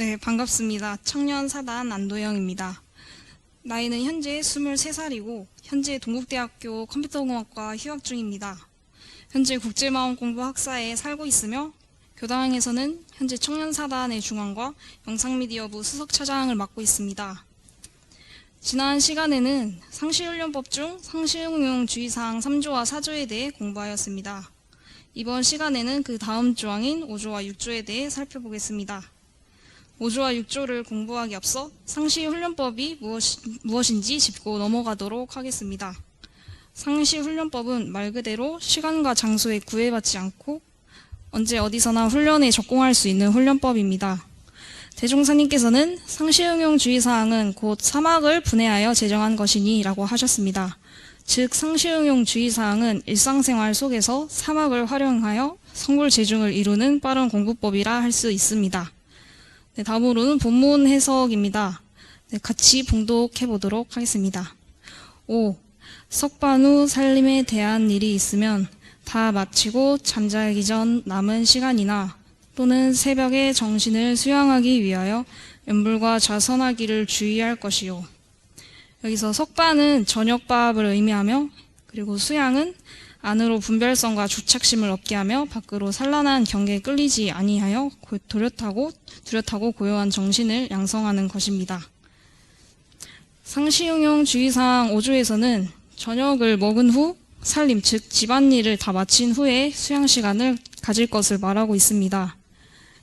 네, 반갑습니다. 청년사단 안도영입니다. 나이는 현재 23살이고 현재 동국대학교 컴퓨터공학과 휴학 중입니다. 현재 국제마음공부 학사에 살고 있으며 교당에서는 현재 청년사단의 중앙과 영상미디어부 수석차장을 맡고 있습니다. 지난 시간에는 상시훈련법 중 상시응용 주의사항 3조와 4조에 대해 공부하였습니다. 이번 시간에는 그 다음 조항인 5조와 6조에 대해 살펴보겠습니다. 5조와 6조를 공부하기 앞서 상시훈련법이 무엇인지 짚고 넘어가도록 하겠습니다. 상시훈련법은 말 그대로 시간과 장소에 구애받지 않고 언제 어디서나 훈련에 적공할 수 있는 훈련법입니다. 대종사님께서는 상시응용 주의사항은 곧 사막을 분해하여 제정한 것이니 라고 하셨습니다. 즉 상시응용 주의사항은 일상생활 속에서 사막을 활용하여 성불 제중을 이루는 빠른 공부법이라 할 수 있습니다. 네, 다음으로는 본문 해석입니다. 네, 같이 봉독해 보도록 하겠습니다. 5. 석반 후 살림에 대한 일이 있으면 다 마치고 잠자기 전 남은 시간이나 또는 새벽에 정신을 수양하기 위하여 연불과 자선하기를 주의할 것이요. 여기서 석반은 저녁밥을 의미하며 그리고 수양은 안으로 분별성과 주착심을 얻게 하며 밖으로 산란한 경계에 끌리지 아니하여 뚜렷하고 고요한 정신을 양성하는 것입니다. 상시응용 주의사항 5조에서는 저녁을 먹은 후 살림 즉 집안일을 다 마친 후에 수양 시간을 가질 것을 말하고 있습니다.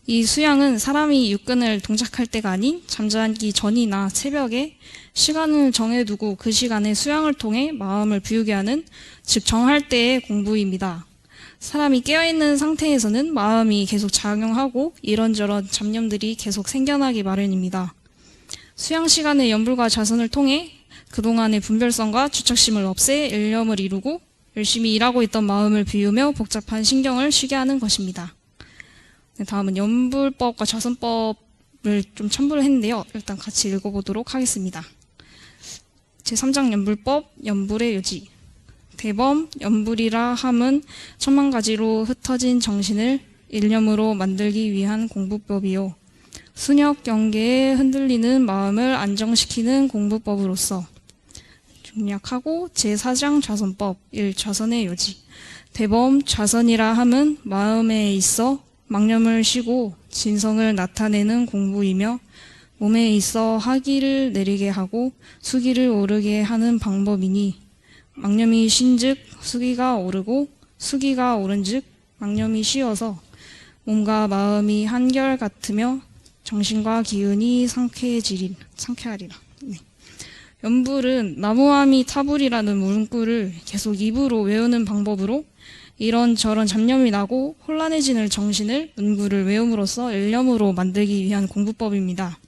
이 수양은 사람이 육근을 동작할 때가 아닌 잠자기 전이나 새벽에 시간을 정해두고 그 시간에 수양을 통해 마음을 비우게 하는 즉 정할 때의 공부입니다. 사람이 깨어있는 상태에서는 마음이 계속 작용하고 이런저런 잡념들이 계속 생겨나기 마련입니다. 수양 시간의 연불과 자선을 통해 그동안의 분별성과 주착심을 없애 일념을 이루고 열심히 일하고 있던 마음을 비우며 복잡한 신경을 쉬게 하는 것입니다. 네, 다음은 연불법과 자선법을 좀 첨부를 했는데요. 일단 같이 읽어보도록 하겠습니다. 제3장 연불법, 연불의 요지. 대범, 연불이라 함은 천만 가지로 흩어진 정신을 일념으로 만들기 위한 공부법이요. 순역 경계에 흔들리는 마음을 안정시키는 공부법으로서 중략하고 제4장 좌선법, 1. 좌선의 요지. 대범, 좌선이라 함은 마음에 있어 망념을 쉬고 진성을 나타내는 공부이며 몸에 있어 하기를 내리게 하고 수기를 오르게 하는 방법이니 망념이 쉰즉 수기가 오르고 수기가 오른즉 망념이 쉬어서 몸과 마음이 한결 같으며 정신과 기운이 상쾌하리라. 네. 연불은 나무아미 타불이라는 문구를 계속 입으로 외우는 방법으로 이런저런 잡념이 나고 혼란해지는 정신을 문구를 외움으로써 일념으로 만들기 위한 공부법입니다.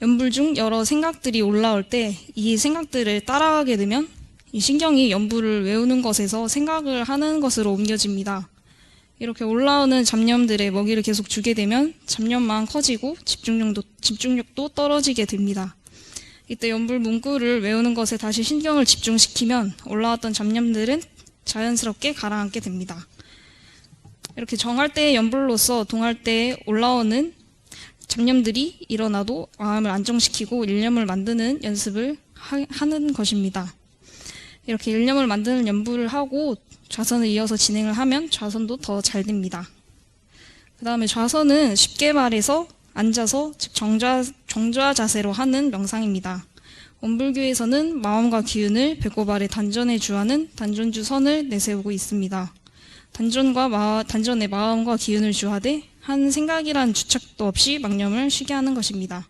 연불 중 여러 생각들이 올라올 때 이 생각들을 따라가게 되면 이 신경이 연불을 외우는 것에서 생각을 하는 것으로 옮겨집니다. 이렇게 올라오는 잡념들의 먹이를 계속 주게 되면 잡념만 커지고 집중력도 떨어지게 됩니다. 이때 연불 문구를 외우는 것에 다시 신경을 집중시키면 올라왔던 잡념들은 자연스럽게 가라앉게 됩니다. 이렇게 정할 때의 연불로서 동할 때에 올라오는 잡념들이 일어나도 마음을 안정시키고 일념을 만드는 연습을 하는 것입니다. 이렇게 일념을 만드는 연불을 하고 좌선을 이어서 진행을 하면 좌선도 더 잘 됩니다. 그 다음에 좌선은 쉽게 말해서 앉아서 즉 정좌 자세로 하는 명상입니다. 원불교에서는 마음과 기운을 배꼽 아래 단전에 주하는 단전주 선을 내세우고 있습니다. 단전에 마음과 기운을 주하되 한 생각이란 주착도 없이 망념을 쉬게 하는 것입니다.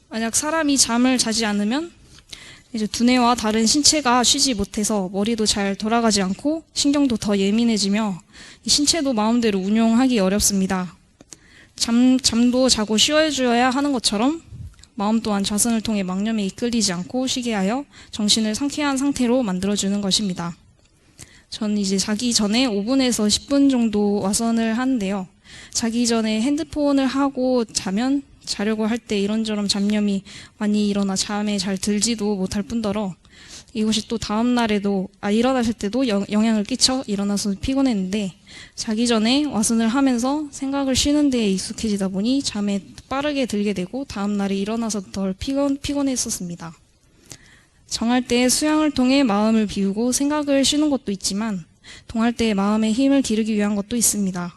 만약 사람이 잠을 자지 않으면 이제 두뇌와 다른 신체가 쉬지 못해서 머리도 잘 돌아가지 않고 신경도 더 예민해지며 신체도 마음대로 운용하기 어렵습니다. 잠도 자고 쉬어줘야 하는 것처럼 마음 또한 좌선을 통해 망념에 이끌리지 않고 쉬게 하여 정신을 상쾌한 상태로 만들어주는 것입니다. 전 이제 자기 전에 5분에서 10분 정도 와선을 하는데요. 자기 전에 핸드폰을 하고 자면 자려고 할 때 이런저런 잡념이 많이 일어나 잠에 잘 들지도 못할 뿐더러 이것이 또 다음 날에도 일어나실 때도 영향을 끼쳐 일어나서 피곤했는데 자기 전에 와순을 하면서 생각을 쉬는 데에 익숙해지다 보니 잠에 빠르게 들게 되고 다음 날에 일어나서 덜 피곤했었습니다. 정할 때 수양을 통해 마음을 비우고 생각을 쉬는 것도 있지만 동할 때 마음의 힘을 기르기 위한 것도 있습니다.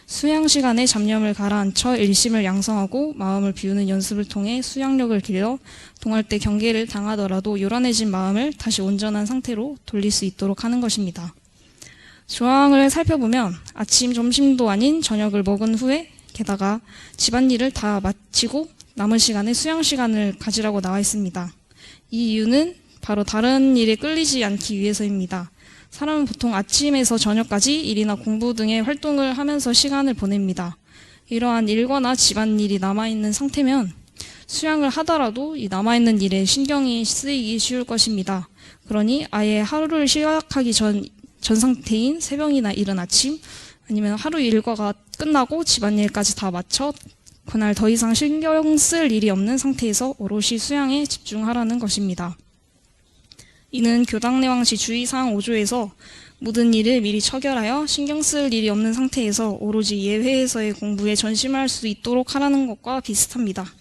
수양 시간에 잡념을 가라앉혀 일심을 양성하고 마음을 비우는 연습을 통해 수양력을 길러 동할 때 경계를 당하더라도 요란해진 마음을 다시 온전한 상태로 돌릴 수 있도록 하는 것입니다. 조항을 살펴보면 아침, 점심도 아닌 저녁을 먹은 후에 게다가 집안일을 다 마치고 남은 시간에 수양 시간을 가지라고 나와 있습니다. 이 이유는 바로 다른 일에 끌리지 않기 위해서입니다. 사람은 보통 아침에서 저녁까지 일이나 공부 등의 활동을 하면서 시간을 보냅니다. 이러한 일과나 집안일이 남아있는 상태면 수양을 하더라도 이 남아있는 일에 신경이 쓰이기 쉬울 것입니다. 그러니 아예 하루를 시작하기 전 상태인 새벽이나 이른 아침 아니면 하루 일과가 끝나고 집안일까지 다 마쳐 그날 더 이상 신경 쓸 일이 없는 상태에서 오롯이 수양에 집중하라는 것입니다. 이는 교당내왕시 주의사항 5조에서 모든 일을 미리 처결하여 신경 쓸 일이 없는 상태에서 오로지 예회에서의 공부에 전심할 수 있도록 하라는 것과 비슷합니다.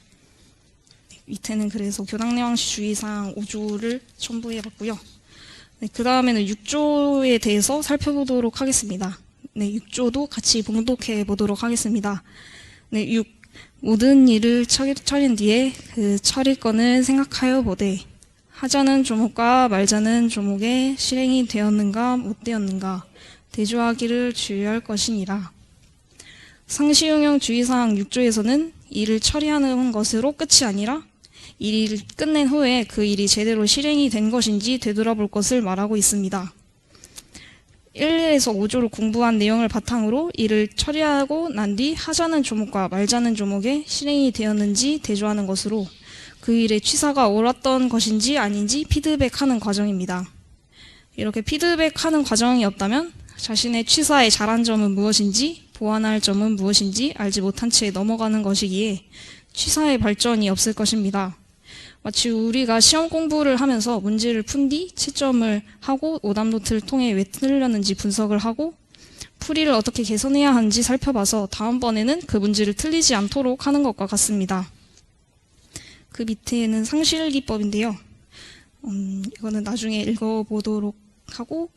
밑에는 그래서 교당내왕시 주의사항 5조를 첨부해봤고요. 그 다음에는 6조에 대해서 살펴보도록 하겠습니다. 6조도 같이 봉독해 보도록 하겠습니다. 6. 모든 일을 처린 뒤에 그 처릴 건을 생각하여 보되 하자는 조목과 말자는 조목에 실행이 되었는가 못 되었는가 대조하기를 주의할 것이니라. 상시응용 주의사항 6조에서는 일을 처리하는 것으로 끝이 아니라 일을 끝낸 후에 그 일이 제대로 실행이 된 것인지 되돌아볼 것을 말하고 있습니다. 1에서 5조를 공부한 내용을 바탕으로 일을 처리하고 난 뒤 하자는 조목과 말자는 조목에 실행이 되었는지 대조하는 것으로 그 일의 취사가 옳았던 것인지 아닌지 피드백하는 과정입니다. 이렇게 피드백하는 과정이 없다면 자신의 취사에 잘한 점은 무엇인지 보완할 점은 무엇인지 알지 못한 채 넘어가는 것이기에 취사의 발전이 없을 것입니다. 마치 우리가 시험 공부를 하면서 문제를 푼 뒤 채점을 하고 오답노트를 통해 왜 틀렸는지 분석을 하고 풀이를 어떻게 개선해야 하는지 살펴봐서 다음번에는 그 문제를 틀리지 않도록 하는 것과 같습니다. 그 밑에는 상실기법인데요. 이거는 나중에 읽어보도록 하고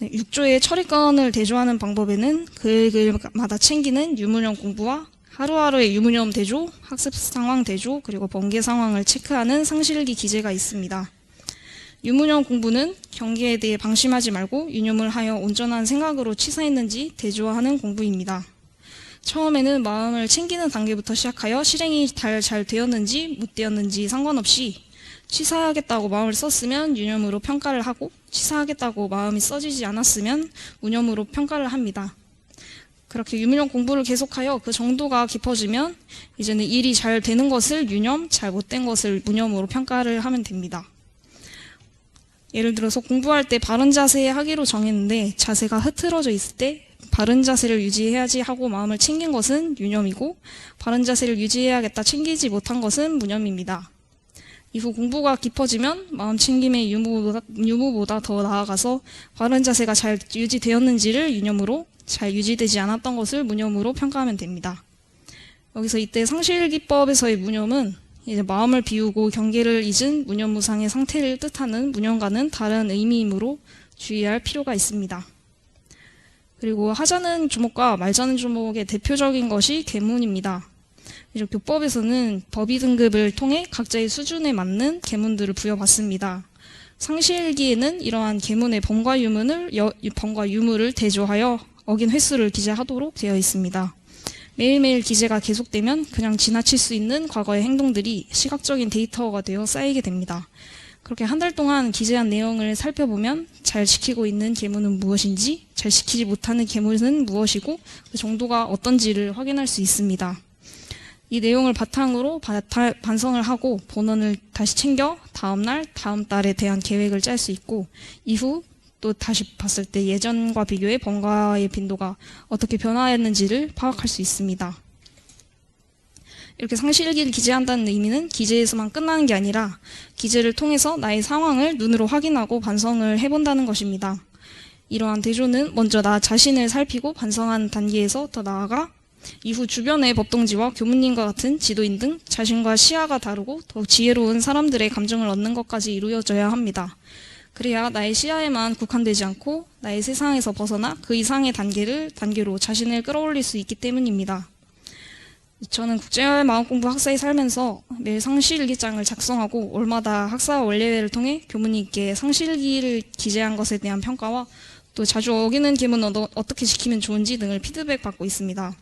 6조의 처리건을 대조하는 방법에는 글마다 챙기는 유무념 공부와 하루하루의 유무념 대조, 학습 상황 대조, 그리고 번개 상황을 체크하는 상실기 기재가 있습니다. 유무념 공부는 경계에 대해 방심하지 말고 유념을 하여 온전한 생각으로 취사했는지 대조하는 공부입니다. 처음에는 마음을 챙기는 단계부터 시작하여 실행이 잘 되었는지 못 되었는지 상관없이 취사하겠다고 마음을 썼으면 유념으로 평가를 하고 취사하겠다고 마음이 써지지 않았으면 무념으로 평가를 합니다. 그렇게 유무념 공부를 계속하여 그 정도가 깊어지면 이제는 일이 잘 되는 것을 유념, 잘 못된 것을 무념으로 평가를 하면 됩니다. 예를 들어서 공부할 때 바른 자세에 하기로 정했는데 자세가 흐트러져 있을 때 바른 자세를 유지해야지 하고 마음을 챙긴 것은 유념이고 바른 자세를 유지해야겠다 챙기지 못한 것은 무념입니다. 이후 공부가 깊어지면 마음 챙김의 유무보다 더 나아가서 바른 자세가 잘 유지되었는지를 유념으로 잘 유지되지 않았던 것을 무념으로 평가하면 됩니다. 여기서 이때 상실기법에서의 무념은 이제 마음을 비우고 경계를 잊은 무념무상의 상태를 뜻하는 무념과는 다른 의미이므로 주의할 필요가 있습니다. 그리고 하자는 조목과 말자는 조목의 대표적인 것이 계문입니다. 교법에서는 법의 등급을 통해 각자의 수준에 맞는 계문들을 부여받습니다. 상실기에는 이러한 계문의 범과 유무를 대조하여 어긴 횟수를 기재하도록 되어 있습니다. 매일매일 기재가 계속되면 그냥 지나칠 수 있는 과거의 행동들이 시각적인 데이터가 되어 쌓이게 됩니다. 그렇게 한 달 동안 기재한 내용을 살펴보면 잘 지키고 있는 계문은 무엇인지, 잘 지키지 못하는 계문은 무엇이고 그 정도가 어떤지를 확인할 수 있습니다. 이 내용을 바탕으로 반성을 하고 본원을 다시 챙겨 다음 달에 대한 계획을 짤 수 있고 이후 또 다시 봤을 때 예전과 비교해 범과의 빈도가 어떻게 변화했는지를 파악할 수 있습니다. 이렇게 상실일기를 기재한다는 의미는 기재에서만 끝나는 게 아니라 기재를 통해서 나의 상황을 눈으로 확인하고 반성을 해본다는 것입니다. 이러한 대조는 먼저 나 자신을 살피고 반성하는 단계에서 더 나아가 이후 주변의 법동지와 교무님과 같은 지도인 등 자신과 시야가 다르고 더욱 지혜로운 사람들의 감정을 얻는 것까지 이루어져야 합니다. 그래야 나의 시야에만 국한되지 않고 나의 세상에서 벗어나 그 이상의 단계로 자신을 끌어올릴 수 있기 때문입니다. 저는 국제마음공부 학사에 살면서 매일 상실일기장을 작성하고 올마다 학사 원례회를 통해 교무님께 상실일기를 기재한 것에 대한 평가와 또 자주 어기는 계문은 어떻게 지키면 좋은지 등을 피드백 받고 있습니다.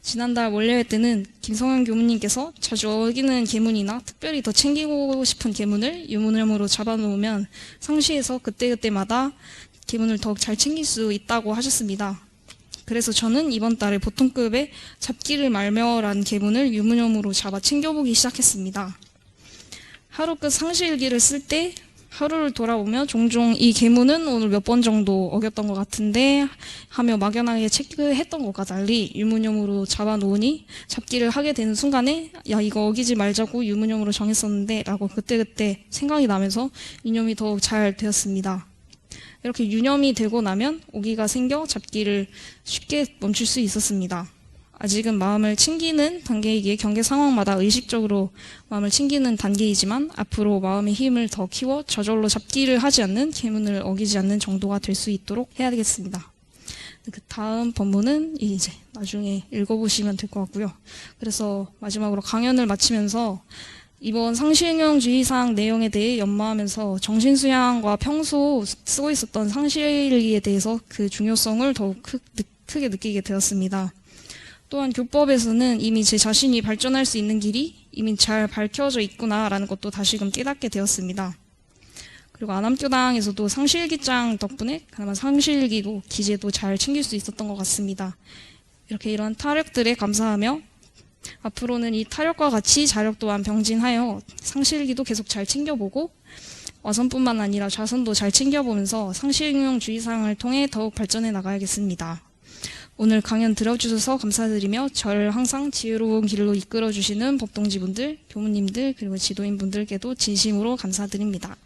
지난달 원래회 때는 김성현 교무님께서 자주 어기는 계문이나 특별히 더 챙기고 싶은 계문을 유문형으로 잡아놓으면 상시에서 그때그때마다 계문을 더욱 잘 챙길 수 있다고 하셨습니다. 그래서 저는 이번 달에 보통급의 잡기를 말며라는 계문을 유문형으로 잡아 챙겨보기 시작했습니다. 하루 끝 상시일기를 쓸 때 하루를 돌아보며 종종 이 계문은 오늘 몇 번 정도 어겼던 것 같은데 하며 막연하게 체크했던 것과 달리 유문형으로 잡아놓으니 잡기를 하게 되는 순간에 야 이거 어기지 말자고 유문형으로 정했었는데 라고 그때그때 생각이 나면서 유념이 더욱 잘 되었습니다. 이렇게 유념이 되고 나면 오기가 생겨 잡기를 쉽게 멈출 수 있었습니다. 아직은 마음을 챙기는 단계이기에 경계 상황마다 의식적으로 마음을 챙기는 단계이지만 앞으로 마음의 힘을 더 키워 저절로 잡기를 하지 않는 계문을 어기지 않는 정도가 될 수 있도록 해야 되겠습니다. 그 다음 본문은 이제 나중에 읽어보시면 될 것 같고요. 그래서 마지막으로 강연을 마치면서 이번 상실행용주의사항 내용에 대해 연마하면서 정신수양과 평소 쓰고 있었던 상실일기에 대해서 그 중요성을 더욱 크게 느끼게 되었습니다. 또한 교법에서는 이미 제 자신이 발전할 수 있는 길이 이미 잘 밝혀져 있구나라는 것도 다시금 깨닫게 되었습니다. 그리고 안암교당에서도 상실일기장 덕분에 그나마 상실일기도 기재도 잘 챙길 수 있었던 것 같습니다. 이렇게 이런 타력들에 감사하며 앞으로는 이 타력과 같이 자력 또한 병진하여 상실일기도 계속 잘 챙겨보고 와선뿐만 아니라 좌선도 잘 챙겨보면서 상실행용주의사항을 통해 더욱 발전해 나가야겠습니다. 오늘 강연 들어주셔서 감사드리며 저를 항상 지혜로운 길로 이끌어주시는 법동지분들, 교무님들 그리고 지도인분들께도 진심으로 감사드립니다.